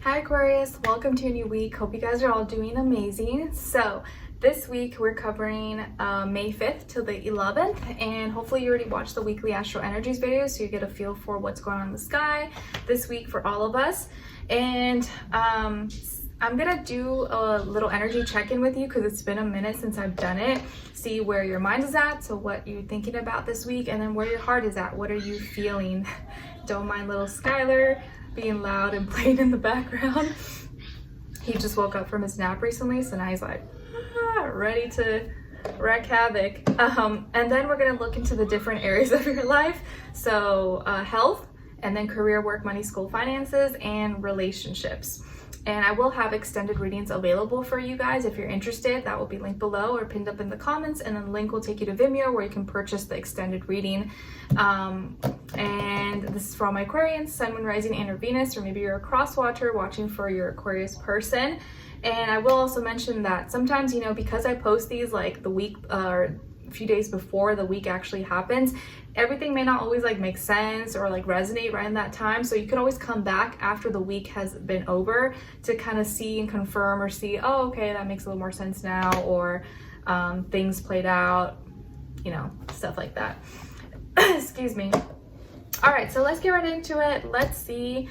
Hi Aquarius, welcome to a new week. Hope you guys are all doing amazing. So this week we're covering May 5th till the 11th, and hopefully you already watched the weekly astro energies video so you get a feel for what's going on in the sky this week for all of us. And I'm gonna do a little energy check-in with you because it's been a minute since I've done it. See where your mind is at, so what you're thinking about this week, and then where your heart is at. What are you feeling? Don't mind little Skylar being loud and playing in the background. He just woke up from his nap recently, so now he's like ready to wreak havoc. And then we're gonna look into the different areas of your life. So health, and then career, work, money, school, finances, and relationships. And I will have extended readings available for you guys if you're interested. That will be linked below or pinned up in the comments, and then the link will take you to Vimeo where you can purchase the extended reading. And this is for all my Aquarians, Sun, Moon, Rising, and or Venus, or maybe you're a cross-watcher watching for your Aquarius person. And I will also mention that sometimes, you know, because I post these like the week or a few days before the week actually happens, everything may not always like make sense or like resonate right in that time. So you can always come back after the week has been over to kind of see and confirm or see, oh, okay, that makes a little more sense now, or things played out, you know, stuff like that. Excuse me. All right, so let's get right into it. Let's see,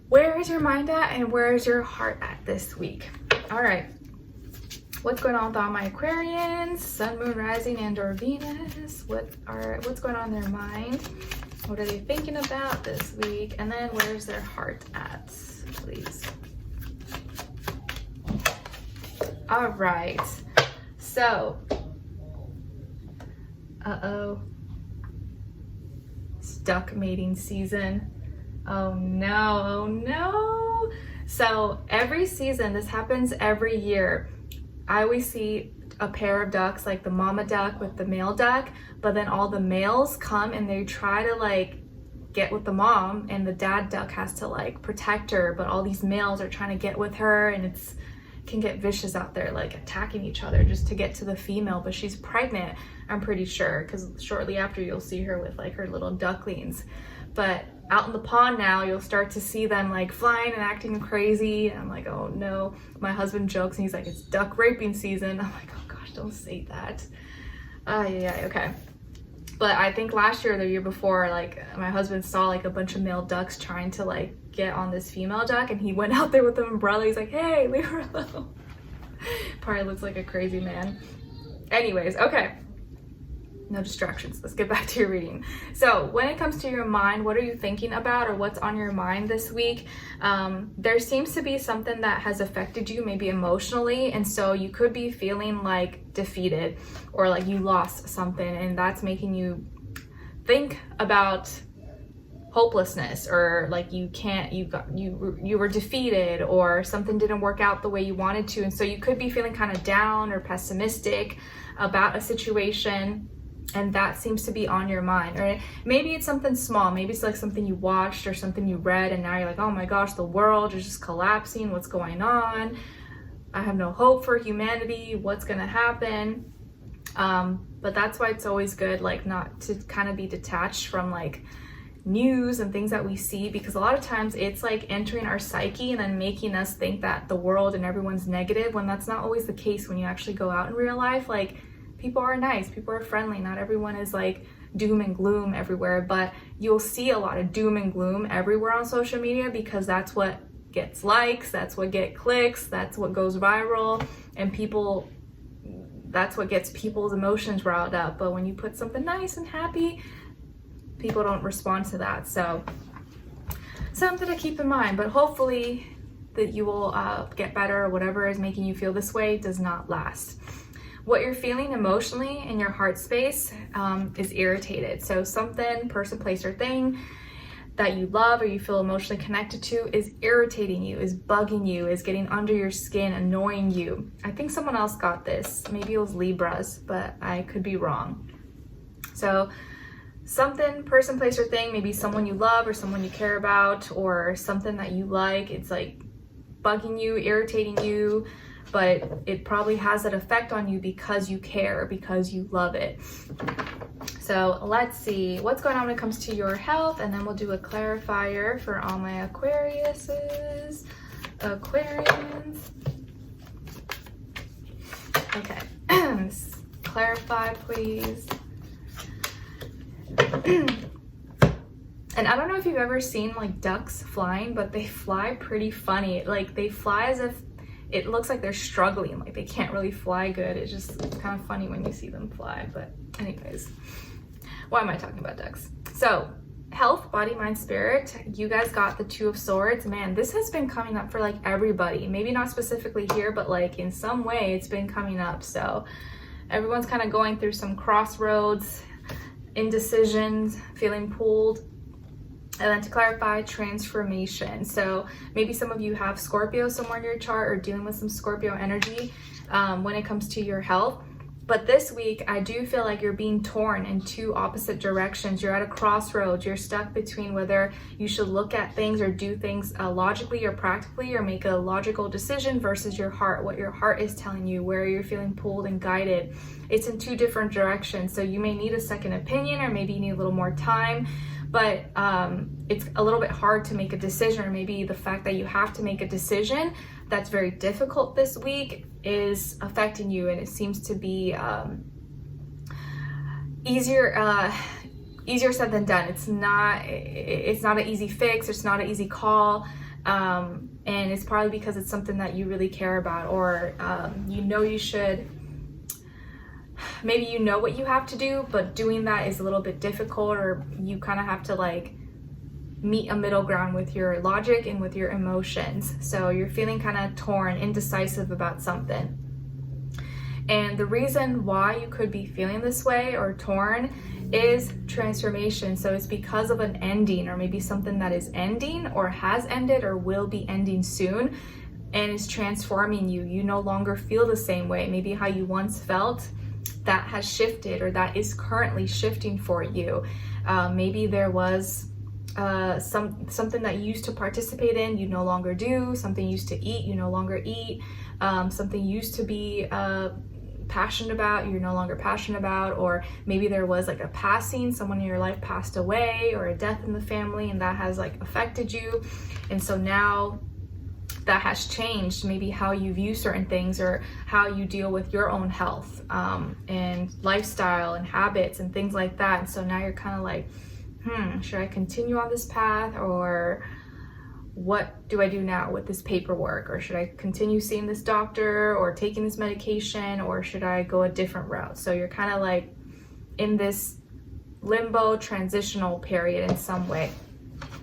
where is your mind at and where is your heart at this week? All right. What's going on with all my Aquarians, Sun, Moon, Rising, and or Venus? What's going on in their mind? What are they thinking about this week? And then where's their heart at, please? All right. So, it's duck mating season. Oh no, oh no. So every season, this happens every year. I always see a pair of ducks, like the mama duck with the male duck, but then all the males come and they try to like get with the mom, and the dad duck has to like protect her, but all these males are trying to get with her, and it can get vicious out there, like attacking each other just to get to the female, but she's pregnant, I'm pretty sure, because shortly after you'll see her with like her little ducklings. But out in the pond now, you'll start to see them like flying and acting crazy. And I'm like, oh no. My husband jokes and he's like, it's duck raping season. I'm like, oh gosh, don't say that. Yeah, okay. But I think last year or the year before, like my husband saw like a bunch of male ducks trying to like get on this female duck, and he went out there with an umbrella. He's like, hey, leave her alone. Probably looks like a crazy man. Anyways, okay. No distractions. Let's get back to your reading. So when it comes to your mind, what are you thinking about, or what's on your mind this week? There seems to be something that has affected you, maybe emotionally, and so you could be feeling like defeated or like you lost something, and that's making you think about hopelessness, or like you were defeated, or something didn't work out the way you wanted to, and so you could be feeling kind of down or pessimistic about a situation. And that seems to be on your mind. Or maybe it's something small. Maybe it's like something you watched or something you read, and now you're like, oh my gosh, the world is just collapsing. What's going on? I have no hope for humanity. What's gonna happen? But that's why it's always good, like, not to kind of be detached from like news and things that we see, because a lot of times it's like entering our psyche and then making us think that the world and everyone's negative, when that's not always the case. When you actually go out in real life, like, people are nice, people are friendly. Not everyone is like doom and gloom everywhere, but you'll see a lot of doom and gloom everywhere on social media, because that's what gets likes, that's what gets clicks, that's what goes viral, and that's what gets people's emotions riled up. But when you put something nice and happy, people don't respond to that. So something to keep in mind, but hopefully that you will get better, or whatever is making you feel this way does not last. What you're feeling emotionally in your heart space is irritated. So something, person, place, or thing that you love or you feel emotionally connected to is irritating you, is bugging you, is getting under your skin, annoying you. I think someone else got this. Maybe it was Libras, but I could be wrong. So something, person, place, or thing, maybe someone you love or someone you care about, or something that you like, it's like bugging you, irritating you, but it probably has that effect on you because you care, because you love it. So let's see what's going on when it comes to your health, and then we'll do a clarifier for all my Aquariuses. Aquarians. Okay. Clarify, please. And I don't know if you've ever seen like ducks flying, but they fly pretty funny. Like they fly as if it looks like they're struggling, like they can't really fly good. It's just kind of funny when you see them fly. But anyways, why am I talking about ducks? So health, body, mind, spirit. You guys got the Two of Swords. Man, this has been coming up for like everybody. Maybe not specifically here, but like in some way it's been coming up. So everyone's kind of going through some crossroads, indecisions, feeling pulled. And then to clarify, transformation. So maybe some of you have Scorpio somewhere in your chart or dealing with some Scorpio energy when it comes to your health. But this week, I do feel like you're being torn in two opposite directions. You're at a crossroads. You're stuck between whether you should look at things or do things logically or practically, or make a logical decision versus your heart, what your heart is telling you, where you're feeling pulled and guided. It's in two different directions. So you may need a second opinion, or maybe you need a little more time. But it's a little bit hard to make a decision, or maybe the fact that you have to make a decision that's very difficult this week is affecting you, and it seems to be easier said than done. It's not an easy fix. It's not an easy call, and it's probably because it's something that you really care about, or you know you should. Maybe you know what you have to do, but doing that is a little bit difficult, or you kind of have to like meet a middle ground with your logic and with your emotions. So you're feeling kind of torn, indecisive about something. And the reason why you could be feeling this way or torn is transformation. So it's because of an ending, or maybe something that is ending or has ended or will be ending soon, and is transforming you. You no longer feel the same way. Maybe how you once felt, that has shifted, or that is currently shifting for you. Maybe there was something that you used to participate in, you no longer do. Something you used to eat, you no longer eat. Something you used to be passionate about, you're no longer passionate about. Or maybe there was like a passing, someone in your life passed away, or a death in the family, and that has like affected you. And so now that has changed maybe how you view certain things, or how you deal with your own health and lifestyle and habits and things like that. And so now you're kind of like, should I continue on this path, or what do I do now with this paperwork? Or should I continue seeing this doctor or taking this medication, or should I go a different route? So you're kind of like in this limbo transitional period in some way.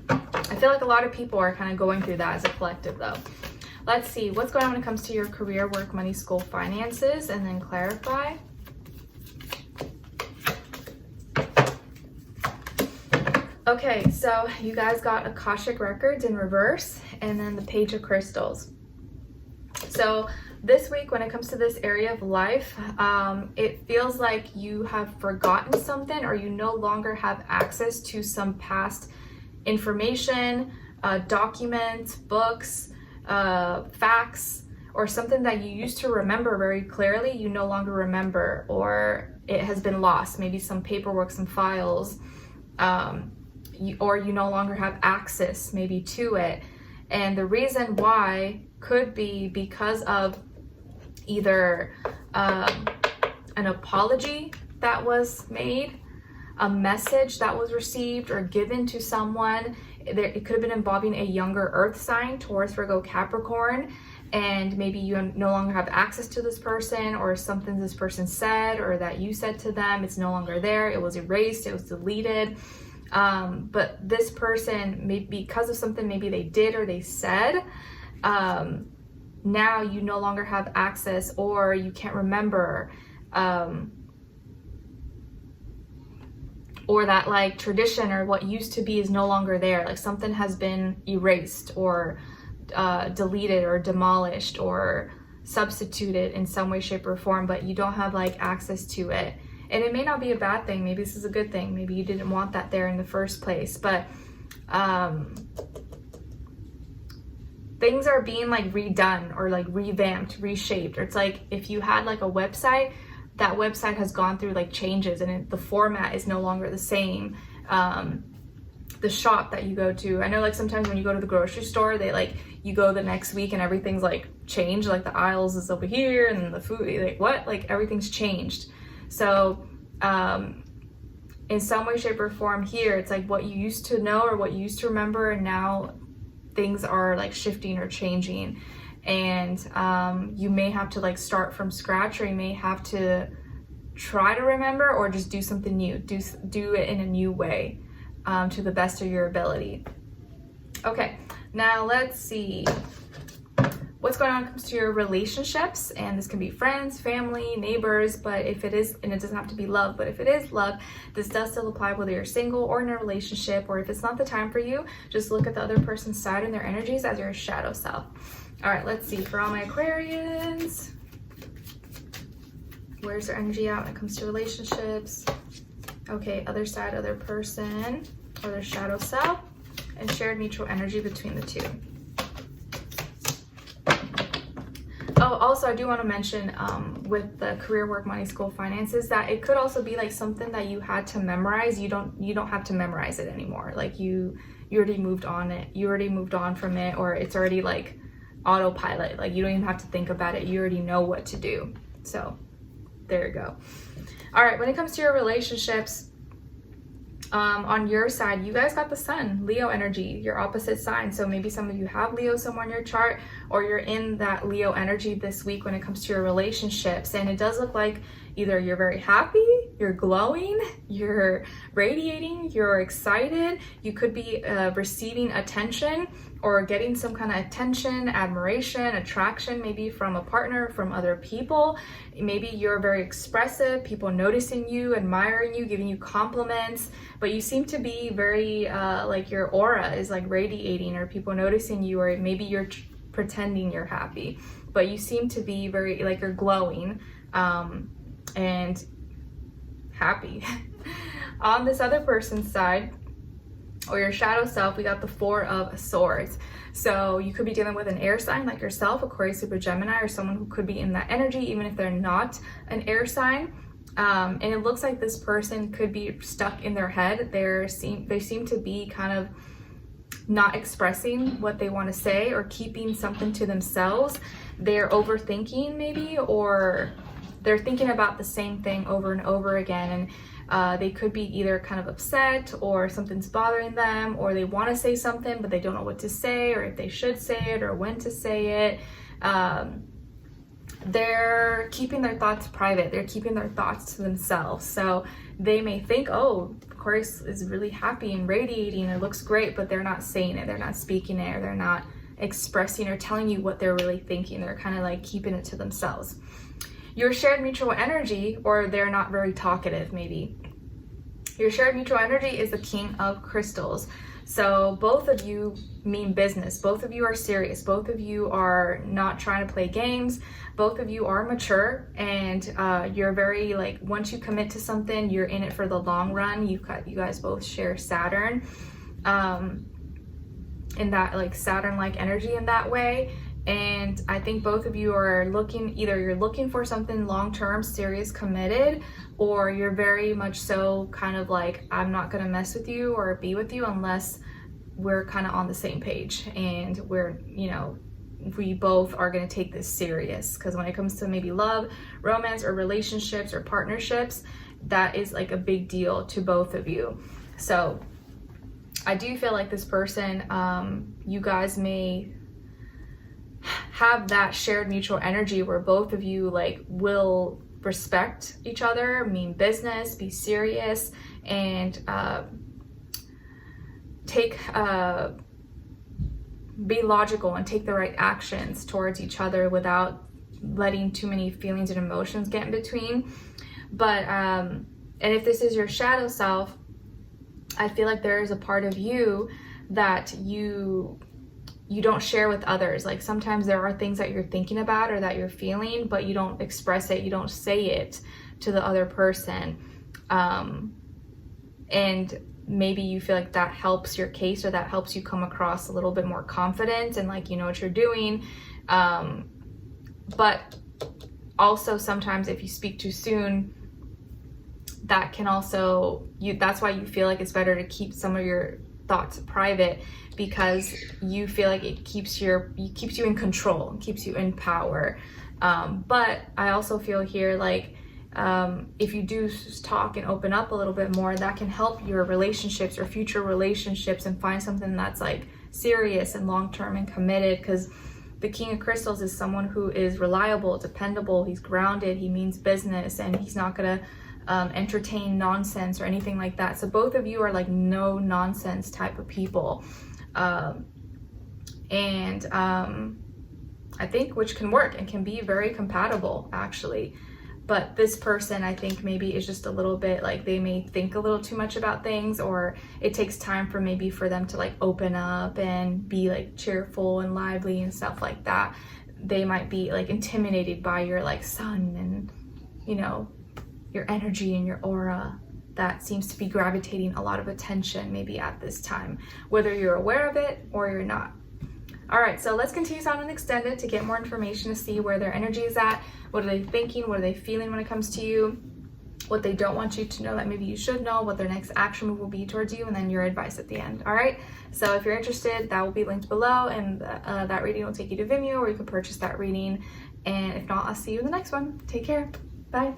I feel like a lot of people are kind of going through that as a collective though. Let's see what's going on when it comes to your career, work, money, school, finances, and then clarify. Okay, so you guys got Akashic Records in reverse, and then the Page of Crystals. So this week, when it comes to this area of life, it feels like you have forgotten something, or you no longer have access to some past information, documents, books, facts, or something that you used to remember very clearly, you no longer remember, or it has been lost. Maybe some paperwork, some files, or you no longer have access maybe to it. And the reason why could be because of either an apology that was made, a message that was received or given to someone. It could have been involving a younger earth sign, Taurus, Virgo, Capricorn, and maybe you no longer have access to this person, or something this person said or that you said to them, it's no longer there, it was erased, it was deleted. But this person, maybe because of something maybe they did or they said, now you no longer have access, or you can't remember, or that like tradition or what used to be is no longer there. Like something has been erased or deleted or demolished or substituted in some way, shape, or form, but you don't have like access to it. And it may not be a bad thing. Maybe this is a good thing. Maybe you didn't want that there in the first place, but things are being like redone or like revamped, reshaped. Or it's like if you had like a website, that website has gone through like changes, and the format is no longer the same. the shop that you go to. I know like sometimes when you go to the grocery store, they like, you go the next week and everything's like changed, like the aisles is over here and the food, like what? Like everything's changed. So in some way, shape, or form here, it's like what you used to know or what you used to remember, and now things are like shifting or changing. And you may have to like start from scratch, or you may have to try to remember or just do something new, do it in a new way, to the best of your ability. Okay, now let's see what's going on when it comes to your relationships. And this can be friends, family, neighbors, but if it is, and it doesn't have to be love, but if it is love, this does still apply whether you're single or in a relationship, or if it's not the time for you, just look at the other person's side and their energies as your shadow self. All right, let's see, for all my Aquarians, where's their energy out when it comes to relationships? Okay, other side, other person, or their shadow self, and shared mutual energy between the two. Oh, also I do want to mention with the career, work, money, school, finances, that it could also be like something that you had to memorize. You don't have to memorize it anymore. Like you already moved on it. You already moved on from it, or it's already like autopilot. Like you don't even have to think about it. You already know what to do. So there you go. All right, when it comes to your relationships, on your side, you guys got the sun, Leo energy, your opposite sign. So maybe some of you have Leo somewhere in your chart, or you're in that Leo energy this week when it comes to your relationships. And it does look like either you're very happy, you're glowing, you're radiating, you're excited. You could be receiving attention or getting some kind of attention, admiration, attraction, maybe from a partner, from other people. Maybe you're very expressive, people noticing you, admiring you, giving you compliments, but you seem to be very, like your aura is like radiating, or people noticing you, or maybe you're pretending you're happy, but you seem to be very, like you're glowing and happy. On this other person's side, or your shadow self, we got the Four of Swords. So you could be dealing with an air sign like yourself, Aquarius, Libra, Gemini, or someone who could be in that energy, even if they're not an air sign. And it looks like this person could be stuck in their head. They seem to be kind of not expressing what they want to say, or keeping something to themselves. They're overthinking maybe, or they're thinking about the same thing over and over again. And they could be either kind of upset, or something's bothering them, or they want to say something but they don't know what to say, or if they should say it, or when to say it. They're keeping their thoughts private. They're keeping their thoughts to themselves. So they may think, oh, Aquarius is really happy and radiating, it looks great, but they're not saying it, they're not speaking it, or they're not expressing or telling you what they're really thinking. They're kind of like keeping it to themselves. Your shared mutual energy, or they're not very talkative maybe. Your shared mutual energy is the King of Crystals. So both of you mean business. Both of you are serious. Both of you are not trying to play games. Both of you are mature, and you're very like, once you commit to something, you're in it for the long run. You guys both share Saturn, in that like Saturn-like energy in that way. And I think both of you are looking, either you're looking for something long-term, serious, committed, or you're very much so kind of like, I'm not gonna mess with you or be with you unless we're kind of on the same page, and we're, you know, we both are gonna take this serious. Because when it comes to maybe love, romance, or relationships, or partnerships, that is like a big deal to both of you. So I do feel like this person, you guys may have that shared mutual energy where both of you like will respect each other, mean business, be serious, and be logical and take the right actions towards each other without letting too many feelings and emotions get in between. But and if this is your shadow self, I feel like there is a part of you that you don't share with others. Like sometimes there are things that you're thinking about or that you're feeling, but you don't express it, you don't say it to the other person. And maybe you feel like that helps your case, or that helps you come across a little bit more confident and like you know what you're doing. But also sometimes if you speak too soon, that can also, that's why you feel like it's better to keep some of your thoughts private because you feel like it keeps you in control and keeps you in power. But I also feel here like if you do talk and open up a little bit more, that can help your relationships or future relationships and find something that's like serious and long-term and committed, because the King of Crystals is someone who is reliable, dependable, he's grounded, he means business, and he's not gonna entertain nonsense or anything like that. So both of you are like no nonsense type of people. I think which can work and can be very compatible actually. But this person, I think maybe is just a little bit like, they may think a little too much about things, or it takes time for them to like open up and be like cheerful and lively and stuff like that. They might be like intimidated by your like sun and, you know, your energy and your aura that seems to be gravitating a lot of attention maybe at this time, whether you're aware of it or you're not. All right, so let's continue on and extend it to get more information to see where their energy is at. What are they thinking? What are they feeling when it comes to you? What they don't want you to know that maybe you should know, what their next action move will be towards you, and then your advice at the end. All right, so if you're interested, that will be linked below, and that reading will take you to Vimeo, where you can purchase that reading. And if not, I'll see you in the next one. Take care. Bye.